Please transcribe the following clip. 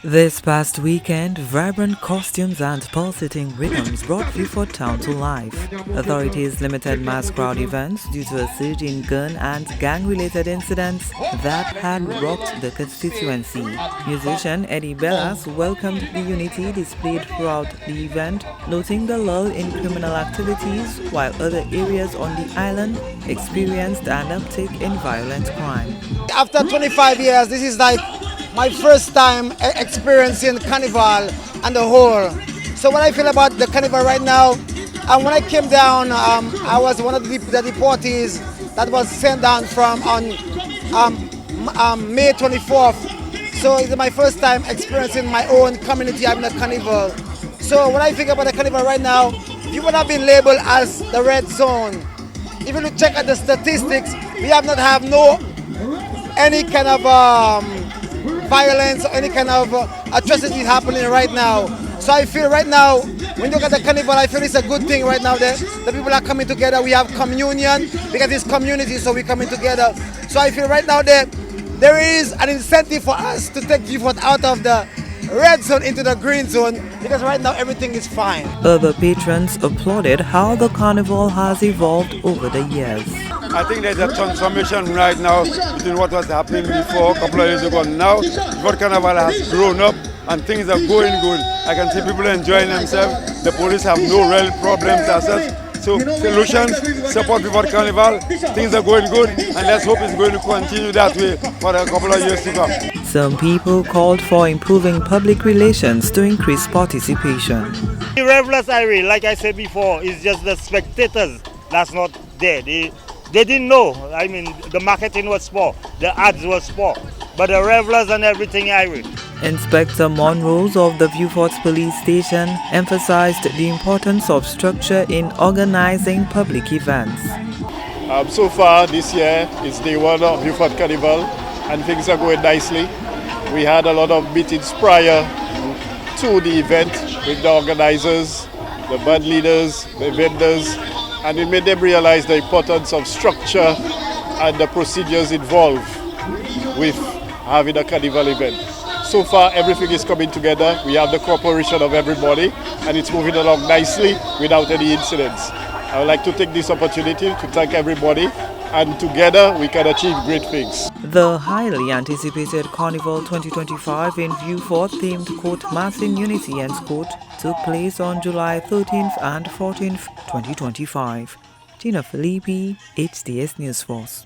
This past weekend, vibrant costumes and pulsating rhythms brought Vieux-Fort town to life. Authorities limited mass crowd events due to a surge in gun and gang-related incidents that had rocked the constituency. Musician Eddie Bellas welcomed the unity displayed throughout the event, noting the lull in criminal activities while other areas on the island experienced an uptick in violent crime. After 25 years, this is like my first time experiencing Carnival and the whole. So what I feel about the Carnival right now, and when I came down, I was one of the deportees that was sent down from on May 24th. So it's my first time experiencing my own community having a Carnival. So when I think about the Carnival right now, you would have been labeled as the red zone. If you check at the statistics, we have not have any kind of violence or any kind of atrocities happening right now. So I feel right now, when you look at the Carnival, I feel it's a good thing right now that the people are coming together. We have communion because it's community, so we're coming together. So I feel right now that there is an incentive for us to take Vieux-Fort out of the red zone into the green zone because right now everything is fine. Other patrons applauded how the carnival has evolved over the years. I think there's a transformation right now between what was happening before, a couple of years ago. Now, Vieux-Fort Carnival has grown up and things are going good. I can see people enjoying themselves. The police have no real problems as such. So, solutions, support Vieux-Fort Carnival. Things are going good and let's hope it's going to continue that way for a couple of years to come. Some people called for improving public relations to increase participation. The revelers, like I said before, is just the spectators that's not there. They didn't know. I mean, the marketing was poor, the ads was poor, but the revelers and everything, Inspector Monrose of the Vieux-Fort Police Station emphasized the importance of structure in organizing public events. So far this year is day one of Vieux-Fort Carnival and things are going nicely. We had a lot of meetings prior to the event with the organizers, the band leaders, the vendors, and it made them realize the importance of structure and the procedures involved with having a carnival event. So far, everything is coming together. We have the cooperation of everybody, and it's moving along nicely without any incidents. I would like to take this opportunity to thank everybody, and together we can achieve great things. The highly anticipated Carnival 2025 in Vieux-Fort themed court Mass in Unity and Court took place on July 13th and 14th, 2025. Tina Filippi, HTS News Force.